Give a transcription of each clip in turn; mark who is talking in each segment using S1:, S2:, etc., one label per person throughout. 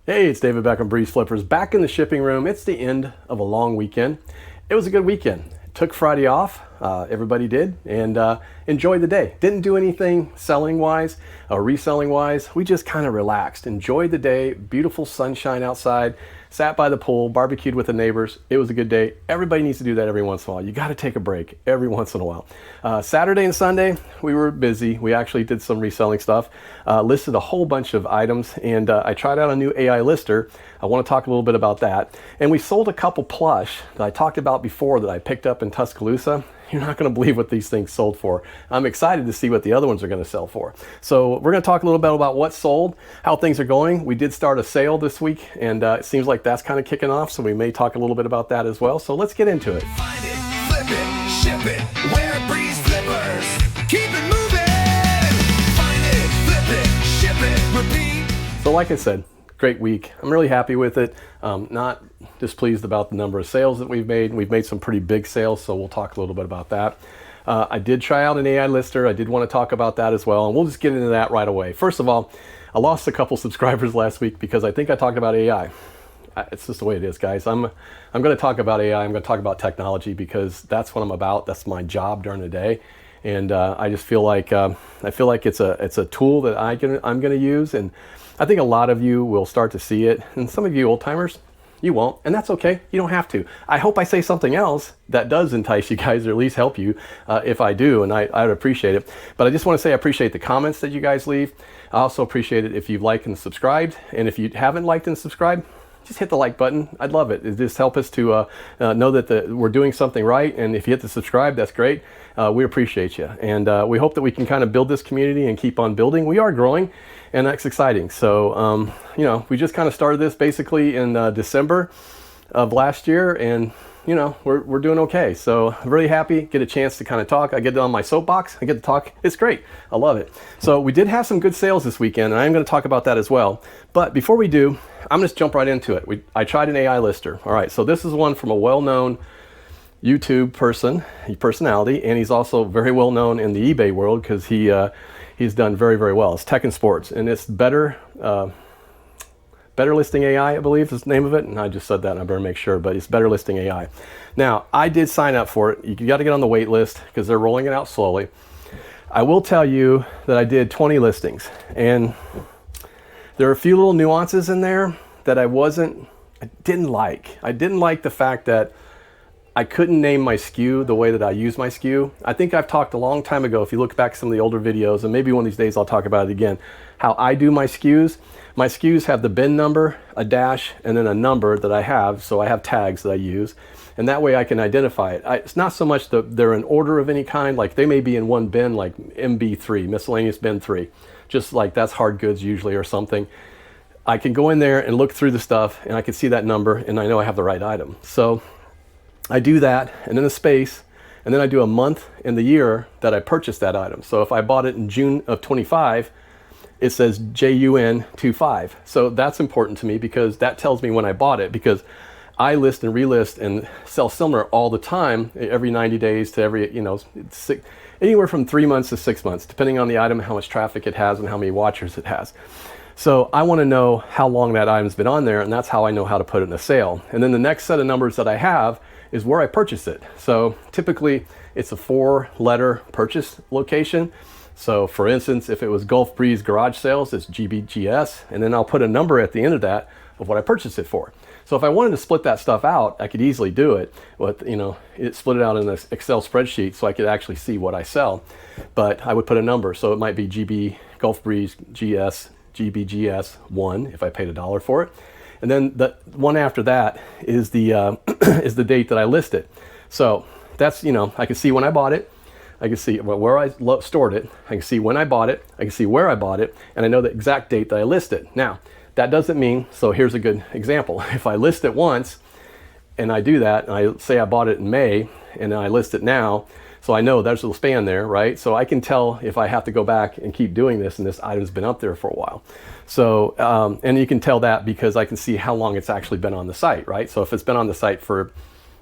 S1: Hey, it's David back on BreezeFlippers, back in the shipping room. It's the end of a long weekend. It was a good weekend. Took Friday off, everybody did, and enjoyed the day. Didn't do anything selling-wise or reselling-wise. We just kind of relaxed, enjoyed the day, beautiful sunshine outside, sat by the pool, barbecued with the neighbors. It was a good day. Everybody needs to do that every once in a while. You got to take a break every once in a while. Saturday and Sunday, we were busy. We actually did some reselling stuff, listed a whole bunch of items, and I tried out a new AI lister. I want to talk a little bit about that. And we sold a couple plush that I talked about before that I picked up in Tuscaloosa. You're not going to believe what these things sold for. I'm excited to see what the other ones are going to sell for. So we're going to talk a little bit about what sold, how things are going. We did start a sale this week, and it seems like that's kind of kicking off, so we may talk a little bit about that as well. So let's get into it.
S2: Find it, flip it, ship it, wear BreezeFlippers. Keep it moving. Find it, flip it, ship it, repeat.
S1: So like I said, great week. I'm really happy with it. Not displeased about the number of sales that we've made. We've made some pretty big sales, so we'll talk a little bit about that. I did try out an AI lister. I did want to talk about that as well, and we'll just get into that right away. First of all, I lost a couple subscribers last week because I think I talked about AI. It's just the way it is, guys. I'm going to talk about AI. I'm going to talk about technology because that's what I'm about. That's my job during the day, and I just feel like it's a tool that I'm going to use, and I think a lot of you will start to see it, and some of you old timers, you won't, and that's okay. You don't have to. I hope I say something else that does entice you guys, or at least help you if I do, and I would appreciate it. But I just want to say I appreciate the comments that you guys leave. I also appreciate it if you've liked and subscribed, and if you haven't liked and subscribed, just hit the like button. I'd love it. It just helps us to know that we're doing something right, and if you hit the subscribe, that's great. We appreciate you, and we hope that we can kind of build this community and keep on building. We are growing, and that's exciting. So, you know, we just kind of started this basically in December of last year, and you know, we're doing okay. So I'm really happy, get a chance to kind of talk. I get on my soapbox, I get to talk. It's great. I love it. So we did have some good sales this weekend, and I'm going to talk about that as well. But before we do, I'm going to jump right into it. I tried an AI lister. All right, so this is one from a well-known YouTube personality, and he's also very well known in the eBay world because he's done very, very well. It's Tech and Sports, and it's Better Listing AI, I believe is the name of it, and I just said that, and I better make sure, but it's Better Listing AI. Now, I did sign up for it. You got to get on the wait list because they're rolling it out slowly. I will tell you that I did 20 listings, and there are a few little nuances in there that I didn't like. I didn't like the fact that I couldn't name my SKU the way that I use my SKU. I think I've talked a long time ago, if you look back some of the older videos, and maybe one of these days I'll talk about it again, how I do my SKUs. My SKUs have the bin number, a dash, and then a number that I have, so I have tags that I use, and that way I can identify it. It's not so much that they're in order of any kind, like they may be in one bin, like MB3, miscellaneous bin 3, just like that's hard goods usually or something. I can go in there and look through the stuff, and I can see that number, and I know I have the right item. So I do that, and then a space, and then I do a month and the year that I purchased that item. So if I bought it in June of 25, it says JUN 25. So that's important to me because that tells me when I bought it, because I list and relist and sell similar all the time, every 90 days to every, you know, anywhere from 3 months to 6 months, depending on the item, how much traffic it has, and how many watchers it has. So I want to know how long that item's been on there, and that's how I know how to put it in a sale. And then the next set of numbers that I have is where I purchase it. So typically it's a 4-letter purchase location. So for instance, if it was Gulf Breeze Garage Sales, it's GBGS, and then I'll put a number at the end of that of what I purchased it for. So if I wanted to split that stuff out, I could easily do it with, you know, split it out in an Excel spreadsheet so I could actually see what I sell. But I would put a number, so it might be GB Gulf Breeze GS GBGS 1 if I paid $1 for it. And then the one after that is the is the date that I list it. So that's, you know, I can see when I bought it, I can see where I stored it, I can see when I bought it, I can see where I bought it, and I know the exact date that I listed. Now, that doesn't mean, so here's a good example. If I list it once, and I do that, and I say I bought it in May, and then I list it now, so I know there's a little span there, right? So I can tell if I have to go back and keep doing this, and this item's been up there for a while. So, and you can tell that because I can see how long it's actually been on the site, right? So if it's been on the site for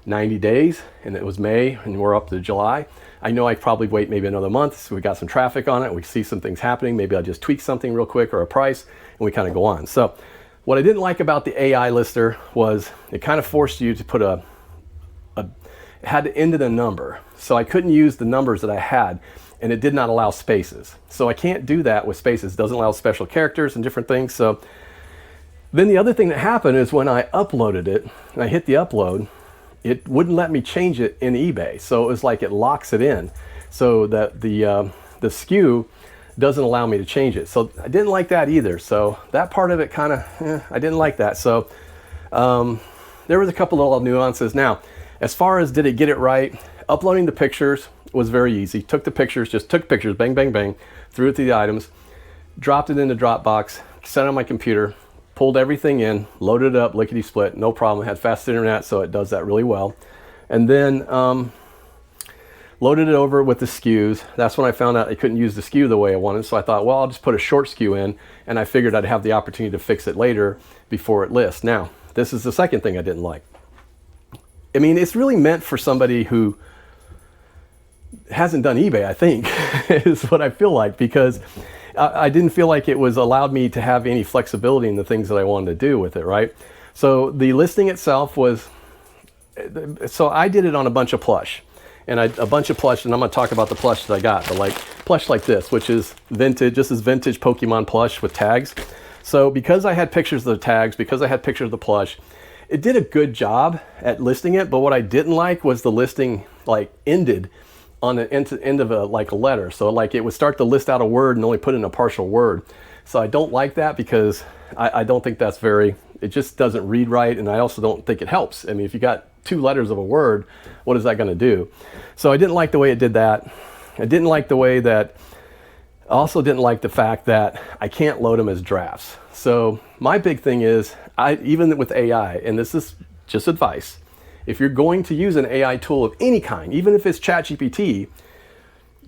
S1: 90 days, and it was May, and we're up to July, I know I probably wait maybe another month, so we got some traffic on it, we see some things happening, maybe I'll just tweak something real quick or a price, and we kind of go on. So What I didn't like about the AI lister was it kind of forced you to put it had to end in a number. So I couldn't use the numbers that I had, and it did not allow spaces. So I can't do that with spaces. It doesn't allow special characters and different things. So then the other thing that happened is when I uploaded it, and I hit the upload, it wouldn't let me change it in eBay. So it was like it locks it in, so that the SKU doesn't allow me to change it. So I didn't like that either. So that part of it kind of, I didn't like that. So there was a couple little nuances. Now, as far as did it get it right, uploading the pictures was very easy. Took the pictures, just took pictures, bang, bang, bang, threw it to the items, dropped it into Dropbox, set it on my computer, pulled everything in, loaded it up, lickety split, no problem. It had fast internet, so it does that really well. And then loaded it over with the SKUs. That's when I found out I couldn't use the SKU the way I wanted. So I thought, well, I'll just put a short SKU in, and I figured I'd have the opportunity to fix it later before it lists. Now, this is the second thing I didn't like. I mean, it's really meant for somebody who hasn't done eBay, I think, is what I feel like, because I didn't feel like it was allowed me to have any flexibility in the things that I wanted to do with it, right? So the listing itself was, so I did it on a bunch of plush, and a bunch of plush, and I'm gonna talk about the plush that I got, but like plush like this, which is vintage, this is vintage Pokemon plush with tags. So because I had pictures of the tags, because I had pictures of the plush, it did a good job at listing it, but what I didn't like was the listing like ended on the end of a letter. So like it would start to list out a word and only put in a partial word. So I don't like that, because I don't think that's it just doesn't read right, and I also don't think it helps. I mean, if you got 2 letters of a word, what is that gonna do? So I didn't like the way it did that. I didn't like the way that, I also didn't like the fact that I can't load them as drafts. So my big thing is, even with AI, and this is just advice, if you're going to use an AI tool of any kind, even if it's ChatGPT,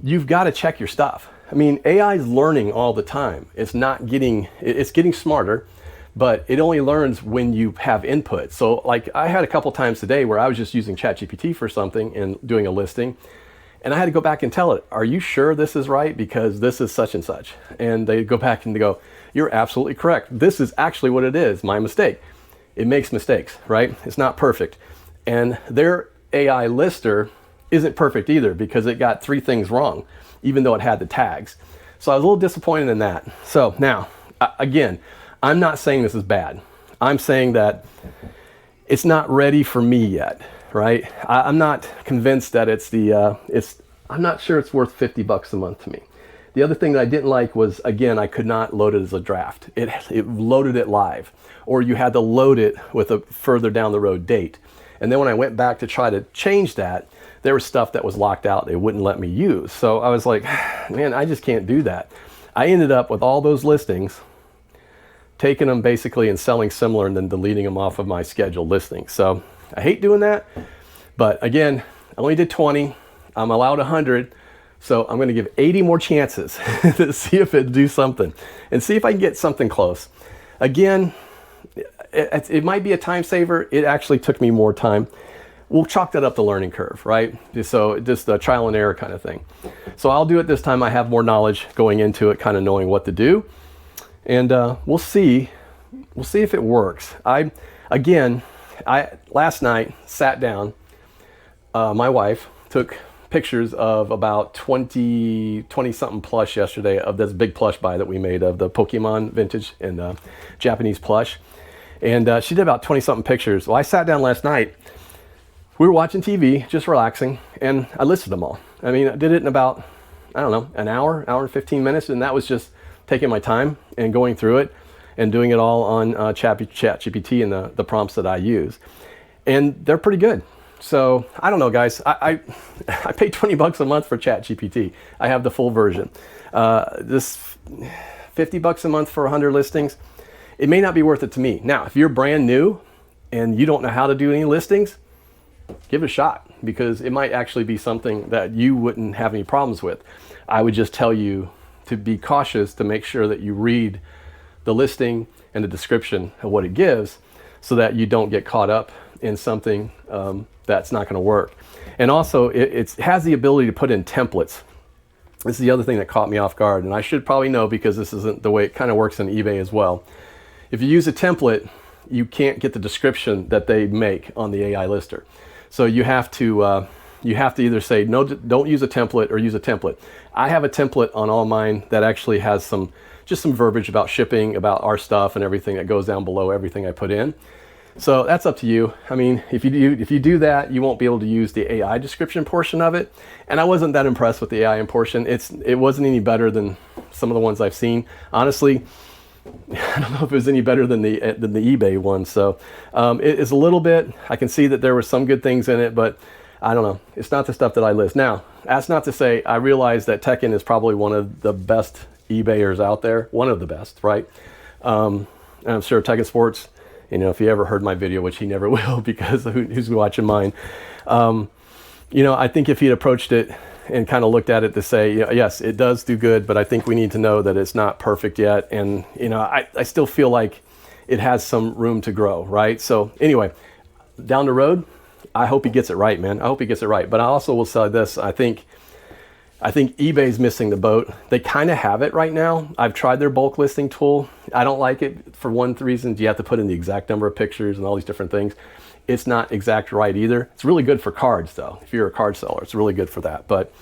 S1: you've got to check your stuff. I mean, AI is learning all the time. It's getting smarter, but it only learns when you have input. So like I had a couple times today where I was just using ChatGPT for something and doing a listing, and I had to go back and tell it, are you sure this is right? Because this is such and such. And they go back and they go, you're absolutely correct. This is actually what it is, my mistake. It makes mistakes, right? It's not perfect. And their AI lister isn't perfect either, because it got 3 things wrong, even though it had the tags. So I was a little disappointed in that. So now, again, I'm not saying this is bad. I'm saying that it's not ready for me yet, right? I'm not convinced that I'm not sure it's worth $50 a month to me. The other thing that I didn't like was, again, I could not load it as a draft. It loaded it live, or you had to load it with a further down the road date. And then when I went back to try to change that, there was stuff that was locked out they wouldn't let me use. So I was like, man, I just can't do that. I ended up with all those listings, taking them basically and selling similar and then deleting them off of my scheduled listings. So I hate doing that. But again, I only did 20. I'm allowed 100. So I'm going to give 80 more chances to see if it do something and see if I can get something close. Again, it might be a time saver. It actually took me more time. We'll chalk that up the learning curve, right? So just a trial and error kind of thing. So I'll do it this time. I have more knowledge going into it, kind of knowing what to do. And we'll see if it works. Last night sat down, my wife took pictures of about 20 something plush yesterday, of this big plush buy that we made of the Pokemon vintage and Japanese plush. And she did about 20 something pictures. Well, I sat down last night, we were watching TV, just relaxing, and I listed them all. I mean, I did it in about, I don't know, an hour and 15 minutes, and that was just taking my time and going through it and doing it all on ChatGPT and the prompts that I use. And they're pretty good. So I don't know, guys. I pay $20 a month for ChatGPT. I have the full version. This $50 a month for 100 listings, it may not be worth it to me. Now, if you're brand new and you don't know how to do any listings, give it a shot, because it might actually be something that you wouldn't have any problems with. I would just tell you to be cautious, to make sure that you read the listing and the description of what it gives, so that you don't get caught up in something that's not going to work. And also, it has the ability to put in templates. This is the other thing that caught me off guard, and I should probably know, because this isn't the way it kind of works in eBay as well. If you use a template, you can't get the description that they make on the AI lister. So you have to either say, no, don't use a template, or use a template. I have a template on all mine that actually has just some verbiage about shipping, about our stuff and everything that goes down below everything I put in. So that's up to you. I mean, if you do that, you won't be able to use the AI description portion of it. And I wasn't that impressed with the AI portion. It wasn't any better than some of the ones I've seen. Honestly, I don't know if it was any better than the eBay one. So it is a little bit. I can see that there were some good things in it, but I don't know. It's not the stuff that I list. Now, that's not to say I realize that Tekken is probably one of the best eBayers out there. One of the best, right? And I'm sure Tekken Sports, if he ever heard my video, which he never will because who's watching mine. I think if he'd approached it and kind of looked at it to say, yes, it does do good, but I think we need to know that it's not perfect yet. And, I still feel like it has some room to grow, right? So anyway, down the road, I hope he gets it right, man. I hope he gets it right. But I also will say this, I think eBay's missing the boat. They kind of have it right now. I've tried their bulk listing tool. I don't like it for one reason. You have to put in the exact number of pictures and all these different things. It's not exact right either. It's really good for cards though. If you're a card seller, it's really good for that. But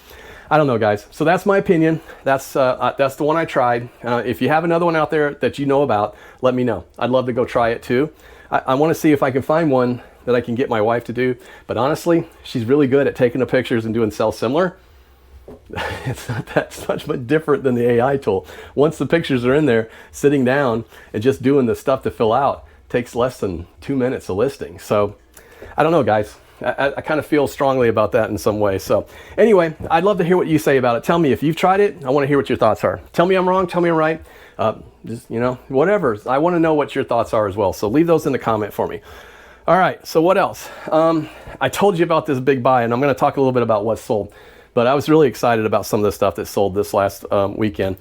S1: I don't know, guys. So that's my opinion. That's the one I tried. If you have another one out there that you know about, let me know. I'd love to go try it too. I want to see if I can find one that I can get my wife to do. But honestly, she's really good at taking the pictures and doing sell similar. It's not that much different than the AI tool. Once the pictures are in there, sitting down and just doing the stuff to fill out takes less than 2 minutes of listing. So I don't know, guys. I kind of feel strongly about that in some way. So anyway, I'd love to hear what you say about it. Tell me if you've tried it. I want to hear what your thoughts are. Tell me I'm wrong. Tell me I'm right. Just, whatever. I want to know what your thoughts are as well. So leave those in the comment for me. All right. So what else? I told you about this big buy, and I'm going to talk a little bit about what sold. But I was really excited about some of the stuff that sold this last weekend.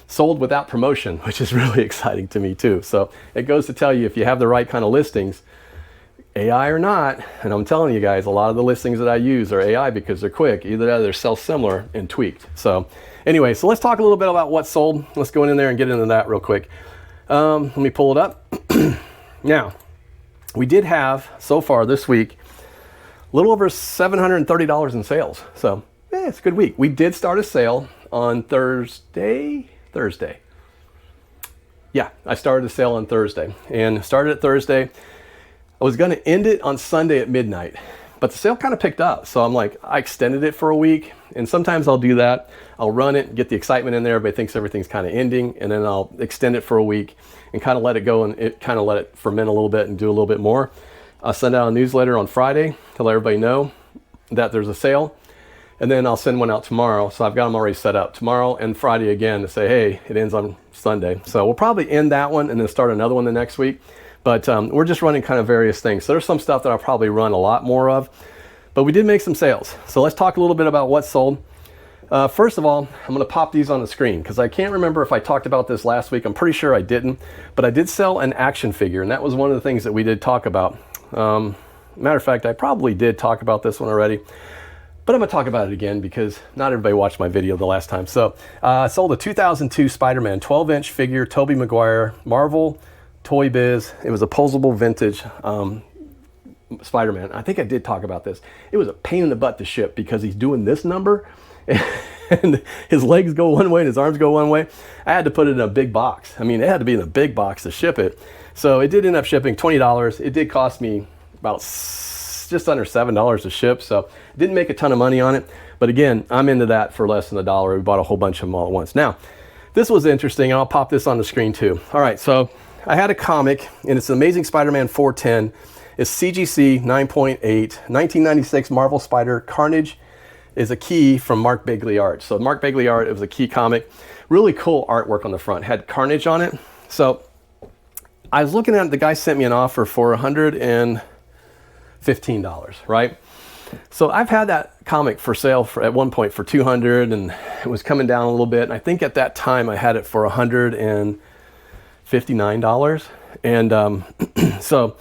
S1: Sold without promotion, which is really exciting to me too. So it goes to tell you, if you have the right kind of listings, AI or not, and I'm telling you guys, a lot of the listings that I use are AI because they're quick. Either that or they're sell-similar and tweaked. So anyway, so let's talk a little bit about what sold. Let's go in there and get into that real quick. Let me pull it up. Now, we did have, so far this week, a little over $730 in sales. So it's a good week. We did start a sale on Thursday. Yeah, I started a sale on Thursday and started it Thursday. I was going to end it on Sunday at midnight, but the sale kind of picked up. So I'm like, I extended it for a week, and sometimes I'll do that. I'll run it, get the excitement in there. Everybody thinks everything's kind of ending, and then I'll extend it for a week and kind of let it go and let it ferment a little bit and do a little bit more. I'll send out a newsletter on Friday to let everybody know that there's a sale. And then I'll send one out tomorrow. So I've got them already set up tomorrow and Friday again to say, hey, it ends on Sunday. So we'll probably end that one and then start another one the next week. But we're just running kind of various things. So there's some stuff that I'll probably run a lot more of. But we did make some sales. So let's talk a little bit about what sold. First of all, I'm going to pop these on the screen because I can't remember if I talked about this last week. I'm pretty sure I didn't. But I did sell an action figure, and that was one of the things that we did talk about. Matter of fact, I probably did talk about this one already. But I'm going to talk about it again because not everybody watched my video the last time. So I sold a 2002 Spider-Man 12-inch figure, Tobey Maguire, Marvel Toy Biz. It was a posable vintage Spider-Man. I think I did talk about this. It was a pain in the butt to ship because he's doing this number and his legs go one way and his arms go one way. I had to put it in a big box. I mean, it had to be in a big box to ship it. So it did end up shipping $20. It did cost me about just under $7 to ship, so didn't make a ton of money on it. But again, I'm into that for less than $1. We bought a whole bunch of them all at once. Now, this was interesting, and I'll pop this on the screen too. All right, so I had a comic, and it's Amazing Spider-Man 410. It's CGC 9.8, 1996 Marvel Spider. Carnage is a key from Mark Bagley Art. So Mark Bagley Art, it was a key comic. Really cool artwork on the front. Had Carnage on it. So I was looking at it, the guy sent me an offer for $115, right? So I've had that comic for sale at one point for $200, and it was coming down a little bit. And I think at that time I had it for $159. And so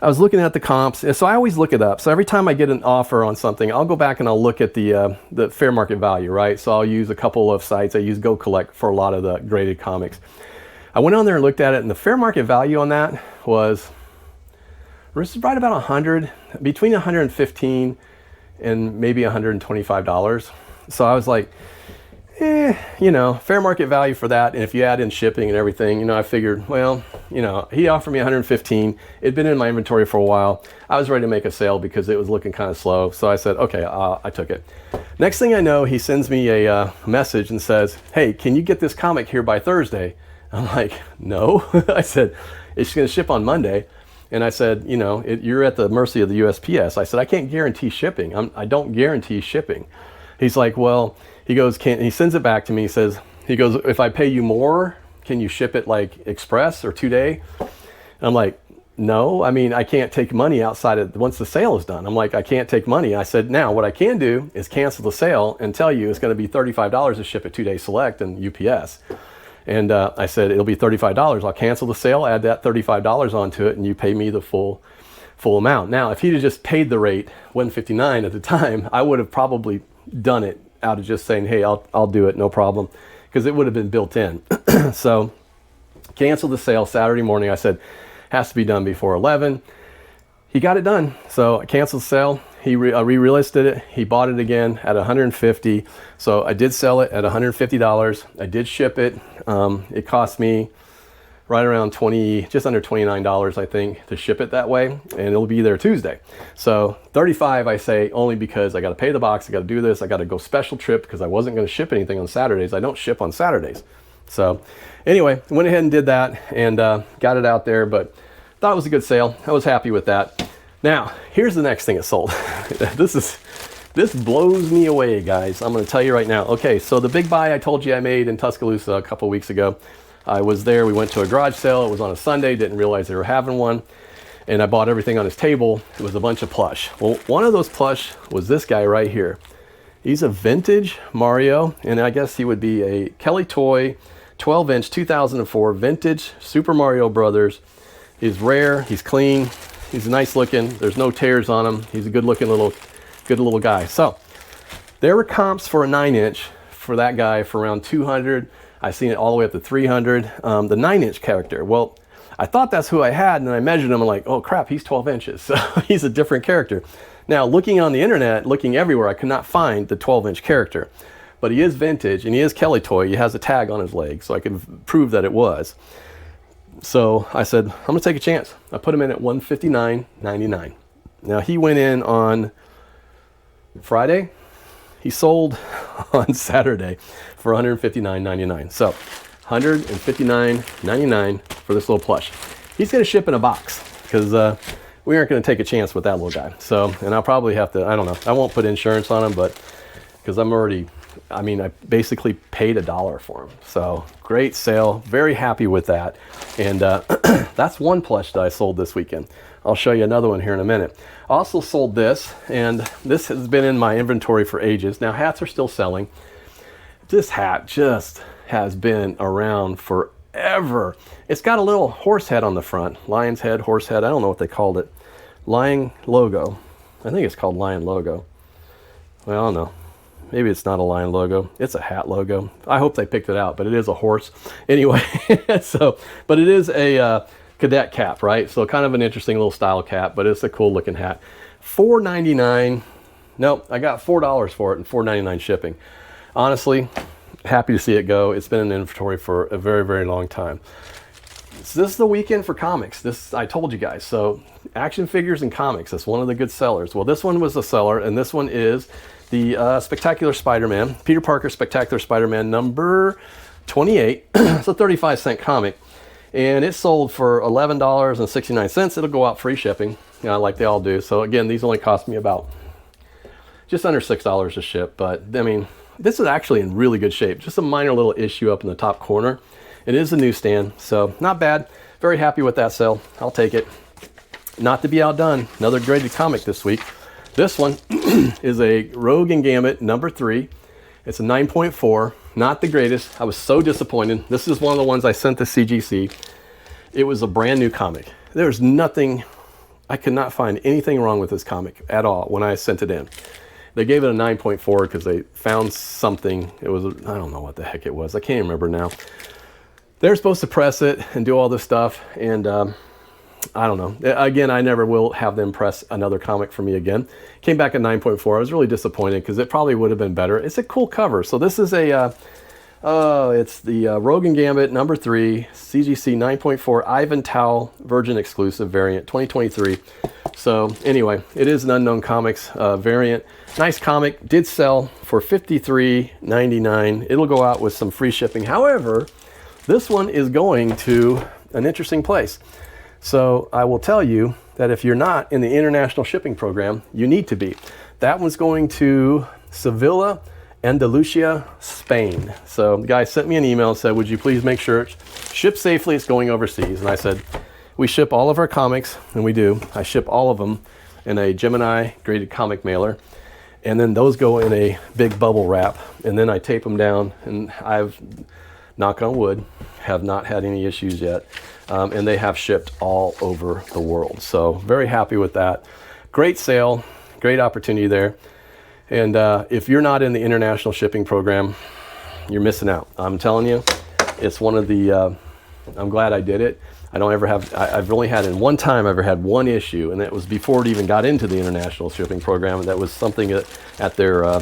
S1: I was looking at the comps. And so I always look it up. So every time I get an offer on something, I'll go back and I'll look at the fair market value, right? So I'll use a couple of sites. I use Go Collect for a lot of the graded comics. I went on there and looked at it, and the fair market value on that was right about 100, between 115 and maybe $125. So I was like, you know, fair market value for that. And if you add in shipping and everything, you know, I figured, well, you know, he offered me 115. It'd been in my inventory for a while. I was ready to make a sale because it was looking kind of slow. So I said, okay, I took it. Next thing I know, he sends me a message and says, hey, can you get this comic here by Thursday? I'm like, no. I said, it's going to ship on Monday. And I said, you know, you're at the mercy of the USPS. I said, I can't guarantee shipping. I don't guarantee shipping. He's like, well, he goes, he sends it back to me. He goes, if I pay you more, can you ship it like express or 2-day? And I'm like, no, I mean, I can't take money outside of once the sale is done. I'm like, I can't take money. I said, now what I can do is cancel the sale and tell you it's going to be $35 to ship it 2-day select and UPS. And I said, it'll be $35. I'll cancel the sale, add that $35 onto it, and you pay me the full amount. Now, if he'd have just paid the rate, $159 at the time, I would have probably done it out of just saying, hey, I'll do it, no problem, because it would have been built in. So canceled the sale Saturday morning. I said, has to be done before 11. He got it done. So I canceled the sale. He re-listed it. He bought it again at $150. So I did sell it at $150. I did ship it. It cost me right around just under $29, I think, to ship it that way, and it'll be there Tuesday. So $35, I say, only because I got to pay the box, I got to do this, I got to go special trip because I wasn't going to ship anything on Saturdays. I don't ship on Saturdays. So anyway, went ahead and did that and got it out there, but thought it was a good sale. I was happy with that. Now, here's the next thing it sold. This blows me away, guys. I'm going to tell you right now. Okay, so the big buy I told you I made in Tuscaloosa a couple weeks ago, I was there. We went to a garage sale. It was on a Sunday. Didn't realize they were having one. And I bought everything on his table. It was a bunch of plush. Well, one of those plush was this guy right here. He's a vintage Mario, and I guess he would be a Kelly Toy 12-inch 2004 vintage Super Mario Brothers. He's rare. He's clean. He's nice looking. There's no tears on him. He's a good looking little guy. So there were comps for a 9-inch for that guy for around 200. I've seen it all the way up to 300. The 9-inch character. Well, I thought that's who I had, and then I measured him. I'm like, oh crap, he's 12 inches. So he's a different character. Now, looking on the internet, looking everywhere, I could not find the 12-inch character. But he is vintage, and he is Kelly Toy. He has a tag on his leg, so I could prove that it was. So I said, I'm going to take a chance. I put him in at $159.99. Now, he went in on Friday. He sold on Saturday for $159.99. So $159.99 for this little plush. He's going to ship in a box because we aren't going to take a chance with that little guy. So, and I'll probably have to, I don't know, I won't put insurance on him, but because I basically paid $1 for him. So great sale. Very happy with that. And that's one plush that I sold this weekend. I'll show you another one here in a minute. I also sold this, and this has been in my inventory for ages. Now, hats are still selling. This hat just has been around forever. It's got a little horse head on the front. Lion's head, horse head. I don't know what they called it. Lion logo. I think it's called Lion logo. Well, I don't know. Maybe it's not a lion logo. It's a hat logo. I hope they picked it out, but it is a horse. Anyway, but it is a cadet cap, right? So kind of an interesting little style cap, but it's a cool looking hat. $4.99. Nope, I got $4 for it and $4.99 shipping. Honestly, happy to see it go. It's been in inventory for a very, very long time. So this is the weekend for comics. This, I told you guys. So action figures and comics, that's one of the good sellers. Well, this one was a seller, and this one is the Spectacular Spider-Man, Peter Parker Spectacular Spider-Man number 28. It's a 35-cent comic, and it sold for $11.69. It'll go out free shipping, like they all do. So again, these only cost me about just under $6 to ship, but I mean, this is actually in really good shape. Just a minor little issue up in the top corner. It is a newsstand, so not bad. Very happy with that sale. I'll take it. Not to be outdone, another graded comic this week. This one is a Rogue and Gambit number 3. It's a 9.4, not the greatest. I was so disappointed. This is one of the ones I sent to CGC. It was a brand new comic. There's nothing, I could not find anything wrong with this comic at all when I sent it in. They gave it a 9.4 because they found something. It was, I don't know what the heck it was. I can't remember now. they're supposed to press it and do all this stuff, and I don't know. Again, I never will have them press another comic for me again. Came back at 9.4. I was really disappointed because it probably would have been better. It's a cool cover. So this is a, it's the Rogue and Gambit number 3, CGC 9.4 Ivan Tao Virgin exclusive variant 2023. So anyway, it is an Unknown Comics variant. Nice comic. Did sell for $53.99. It'll go out with some free shipping. However, this one is going to an interesting place. So I will tell you that if you're not in the international shipping program, you need to be. That one's going to Sevilla, Andalusia, Spain. So the guy sent me an email and said, would you please make sure it ships safely, it's going overseas. And I said, we ship all of our comics, and we do. I ship all of them in a Gemini graded comic mailer. And then those go in a big bubble wrap. And then I tape them down, and I've, knock on wood, have not had any issues yet. And they have shipped all over the world. So very happy with that. Great sale, great opportunity there. And if you're not in the international shipping program, you're missing out. I'm telling you, it's one of the, I'm glad I did it. I don't ever have, I've only had in one time, I've ever had one issue, and that was before it even got into the international shipping program. That was something at their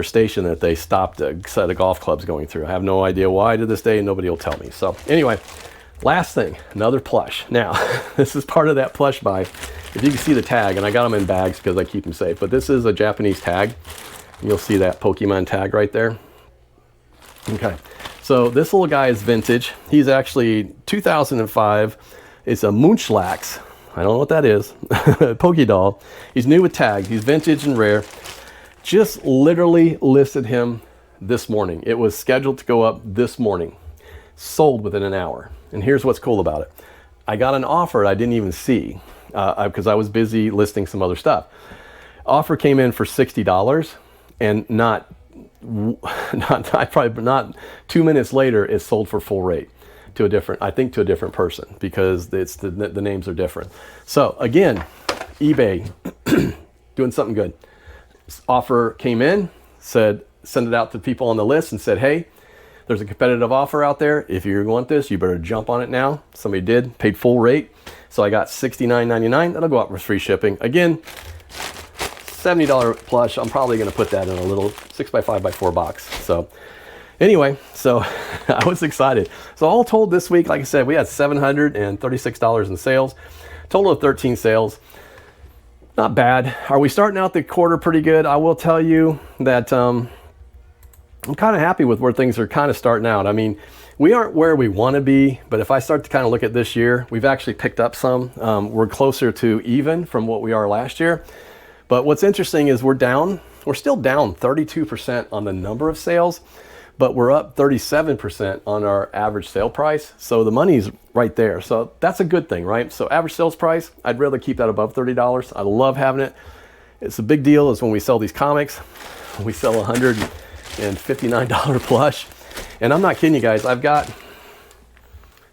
S1: station that they stopped a set of golf clubs going through. I have no idea why to this day, and nobody will tell me. So anyway, last thing, another plush. Now, this is part of that plush buy. If you can see the tag, and I got them in bags because I keep them safe, but this is a Japanese tag. You'll see that Pokemon tag right there. Okay, so this little guy is vintage. He's actually 2005. It's a Munchlax. I don't know what that is. Pokédoll. He's new with tag. He's vintage and rare. Just literally listed him this morning. It was scheduled to go up this morning. Sold within an hour. And here's what's cool about it. I got an offer I didn't even see because I was busy listing some other stuff. Offer came in for $60, and not 2 minutes later, it's sold for full rate to a different, I think to a different person, because it's the names are different. So again, eBay doing something good. Offer came in, said send it out to people on the list, and said, hey, there's a competitive offer out there. If you want this, you better jump on it now. Somebody did, paid full rate. So I got $69.99. That'll go out with free shipping. Again, $70 plush. I'm probably going to put that in a little 6x5x4 box. So anyway, so I was excited. So all told this week, like I said, we had $736 in sales, total of 13 sales. Not bad. Are we starting out the quarter pretty good? I will tell you that I'm kind of happy with where things are kind of starting out. I mean, we aren't where we want to be, but if I start to kind of look at this year, we've actually picked up some. We're closer to even from what we are last year. But what's interesting is we're still down 32% on the number of sales, but we're up 37% on our average sale price. So the money's right there. So that's a good thing, right? So average sales price, I'd rather keep that above $30. I love having it. It's a big deal is when we sell these comics, we sell $159 plush. And I'm not kidding you guys, I've got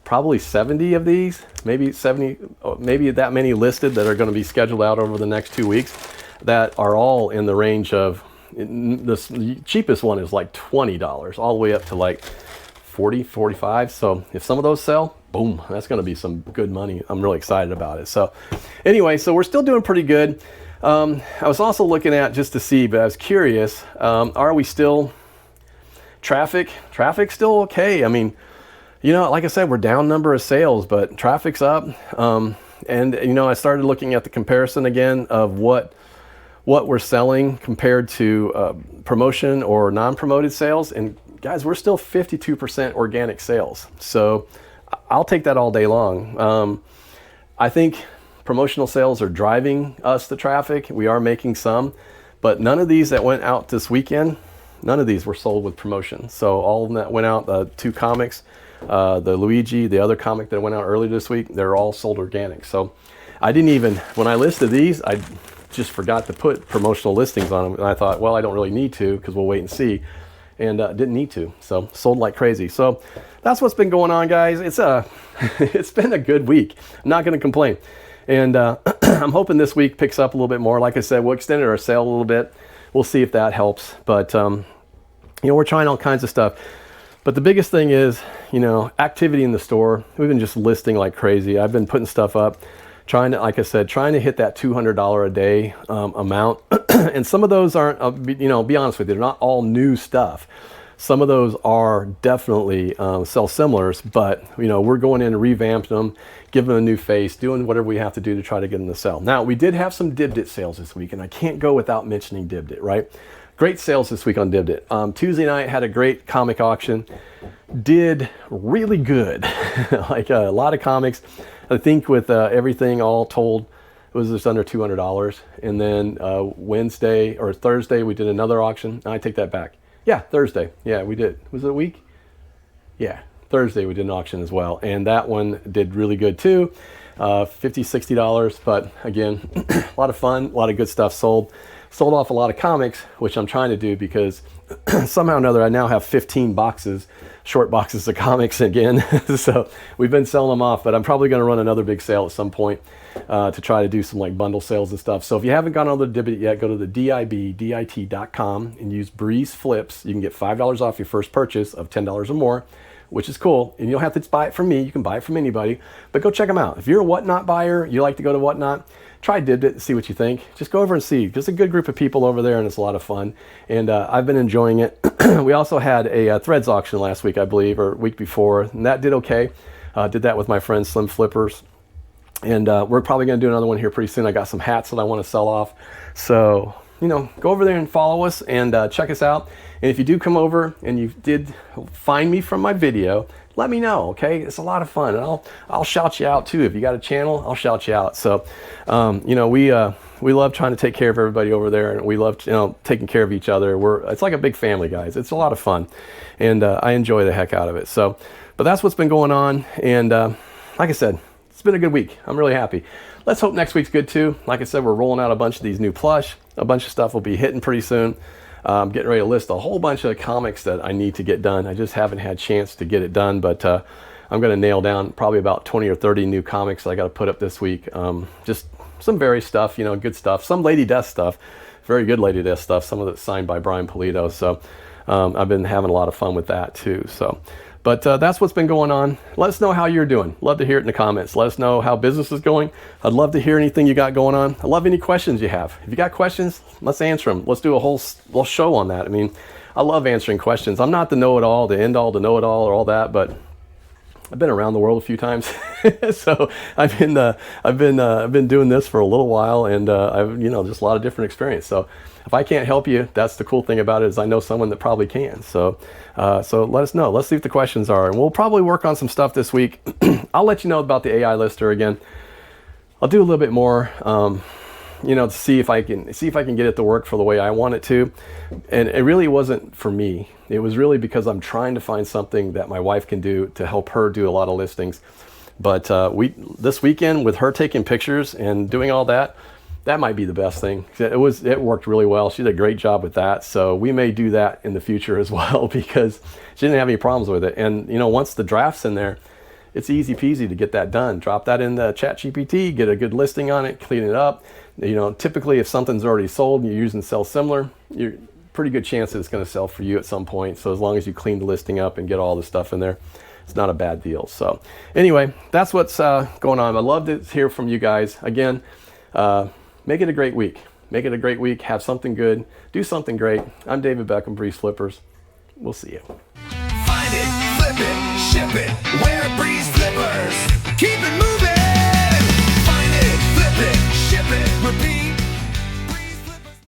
S1: probably 70 of these, maybe 70, maybe that many listed that are going to be scheduled out over the next 2 weeks that are all in the range of, the cheapest one is like $20 all the way up to like 40, 45. So if some of those sell, boom, that's going to be some good money. I'm really excited about it. So anyway, so we're still doing pretty good. I was also looking at just to see, but I was curious, are we still traffic's still okay? I mean, you know, like I said, we're down number of sales, but traffic's up. And you know, I started looking at the comparison again of what we're selling compared to promotion or non-promoted sales. And guys, we're still 52% organic sales. So I'll take that all day long. I think promotional sales are driving us the traffic. We are making some, but none of these that went out this weekend, none of these were sold with promotion. So all of them that went out, 2 comics, the Luigi, the other comic that went out earlier this week, they're all sold organic. So I didn't even, when I listed these, I just forgot to put promotional listings on them. And I thought, well, I don't really need to because we'll wait and see. And didn't need to. So sold like crazy. So that's what's been going on, guys. It's been a good week. I'm not going to complain. And I'm hoping this week picks up a little bit more. Like I said, we'll extend our sale a little bit. We'll see if that helps. But, you know, we're trying all kinds of stuff. But the biggest thing is, you know, activity in the store. We've been just listing like crazy. I've been putting stuff up, trying to, like I said, trying to hit that $200 a day amount. And some of those aren't, you know, be honest with you, they're not all new stuff. Some of those are definitely sell similars, but you know, we're going in and revamping them, giving them a new face, doing whatever we have to do to try to get them to sell. Now, we did have some Dibdit sales this week, and I can't go without mentioning Dibdit, right? Great sales this week on Dibdit. Tuesday night had a great comic auction, did really good, like a lot of comics. I think with everything all told, it was just under $200. And then Wednesday or Thursday, we did another auction. I take that back. Yeah, Thursday. Yeah, we did. Was it a week? Yeah, Thursday we did an auction as well. And that one did really good too. $50, $60. But again, a lot of fun, a lot of good stuff sold. Sold off a lot of comics, which I'm trying to do because somehow or another I now have 15 boxes, short boxes of comics again. So we've been selling them off, but I'm probably going to run another big sale at some point to try to do some like bundle sales and stuff. So if you haven't gone on the Dibdit yet, go to the DIBDIT.com and use BreezeFlips. You can get $5 off your first purchase of $10 or more, which is cool. And you don't have to buy it from me. You can buy it from anybody, but go check them out. If you're a Whatnot buyer, you like to go to Whatnot, try Dibdit and see what you think. Just go over and see. There's a good group of people over there and it's a lot of fun. And I've been enjoying it. We also had a Threads auction last week, I believe, or week before, and that did okay. Did that with my friend Slim Flippers. And we're probably going to do another one here pretty soon. I got some hats that I want to sell off. So, you know, go over there and follow us and check us out. And if you do come over and you did find me from my video, let me know, okay? It's a lot of fun, and I'll shout you out too. If you got a channel, I'll shout you out. So, you know, we love trying to take care of everybody over there, and we love, you know, taking care of each other. It's like a big family, guys. It's a lot of fun, and I enjoy the heck out of it. So, but that's what's been going on, and like I said, it's been a good week. I'm really happy. Let's hope next week's good too. Like I said, we're rolling out a bunch of these new plush. A bunch of stuff will be hitting pretty soon. I'm getting ready to list a whole bunch of comics that I need to get done. I just haven't had a chance to get it done, but I'm going to nail down probably about 20 or 30 new comics that I got to put up this week. Just some various stuff, you know, good stuff. Some Lady Death stuff, very good Lady Death stuff. Some of it's signed by Brian Polito. So I've been having a lot of fun with that too. So, but that's what's been going on. Let us know how you're doing. Love to hear it in the comments. Let us know how business is going. I'd love to hear anything you got going on. I love any questions you have. If you got questions, let's answer them. Let's do a whole show on that. I mean, I love answering questions. I'm not the know-it-all, the end-all, the know-it-all, or all that, but I've been around the world a few times. So I've been doing this for a little while, and I've, you know, just a lot of different experience. So if I can't help you, that's the cool thing about it, is I know someone that probably can. So so let us know. Let's see what the questions are, and we'll probably work on some stuff this week. I'll let you know about the AI lister again. I'll do a little bit more, you know, to see if I can get it to work for the way I want it to. And it really wasn't for me. It was really because I'm trying to find something that my wife can do to help her do a lot of listings. But this weekend, with her taking pictures and doing all that, that might be the best thing. It worked really well. She did a great job with that. So we may do that in the future as well, because she didn't have any problems with it. And you know, once the draft's in there, it's easy peasy to get that done. Drop that in the ChatGPT, get a good listing on it, clean it up. You know, typically if something's already sold and you're using Sell Similar, you're pretty good chance that it's going to sell for you at some point. So as long as you clean the listing up and get all the stuff in there, it's not a bad deal. So anyway, that's what's going on. I'd love to hear from you guys. Again, make it a great week. Make it a great week. Have something good. Do something great. I'm David Beckham, BreezeFlippers. We'll see you.
S2: Find it, flip it, ship it. Wear BreezeFlippers. Keep it moving.